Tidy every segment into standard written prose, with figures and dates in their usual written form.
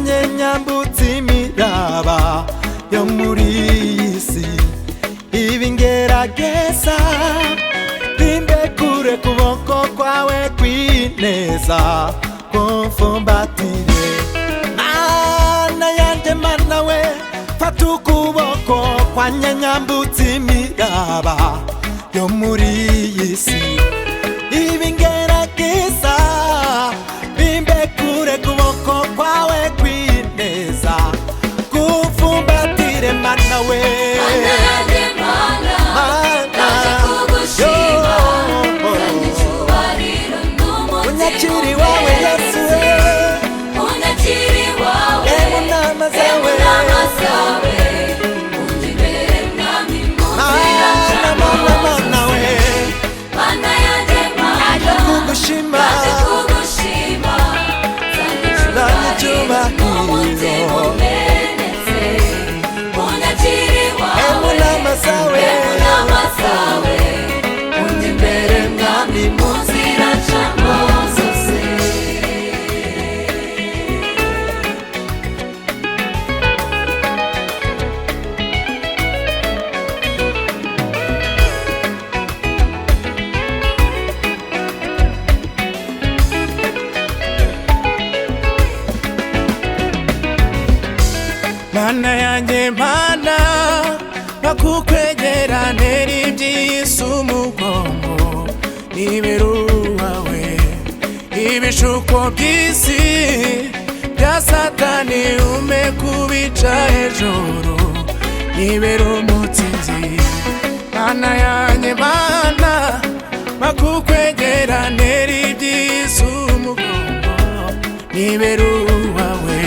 nanjye nyambutse imiraba yo muri iyi si, ibi ngerageza bimbe kure kuboko kwawe kw'ineza kumfumbatire. Mana yanjye mana we, fata ukuboko kwanjye nyambutse imiraba yo muri iyi si, ibi ngerageza bimbe kure kuboko kwawe kw'ineza kumfumbatire. Mana we, Mana yanjye mana, ndaje kugushima, kandi icyubahiro n'umutima unyakiri wawe Yesu we, unyakiri wawe, munama zawe, munama zawe, unjye imbere mwami mu nzira ncamo zose. Mana yanjye mana, kugushima, ndaje kugushima, kandi icyubahiro n'umutima umenetse, unyakiri wawe, munama zawe, munama zawe, unjye imbere mwami mu nzira ncamo zose. Mana yanjye mana, bakukwegera ntera iby'isi umugongo, nibera uwawe. Ibishuko by'isi bya Satani ume kubica hejuru, nibera umutsinzi. Mana yanjye mana, bakukwegera ntera iby'isi umugongo, nibera uwawe.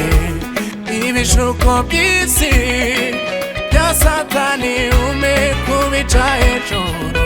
Ibishuko by'isi bya Satani ume kubica hejuru,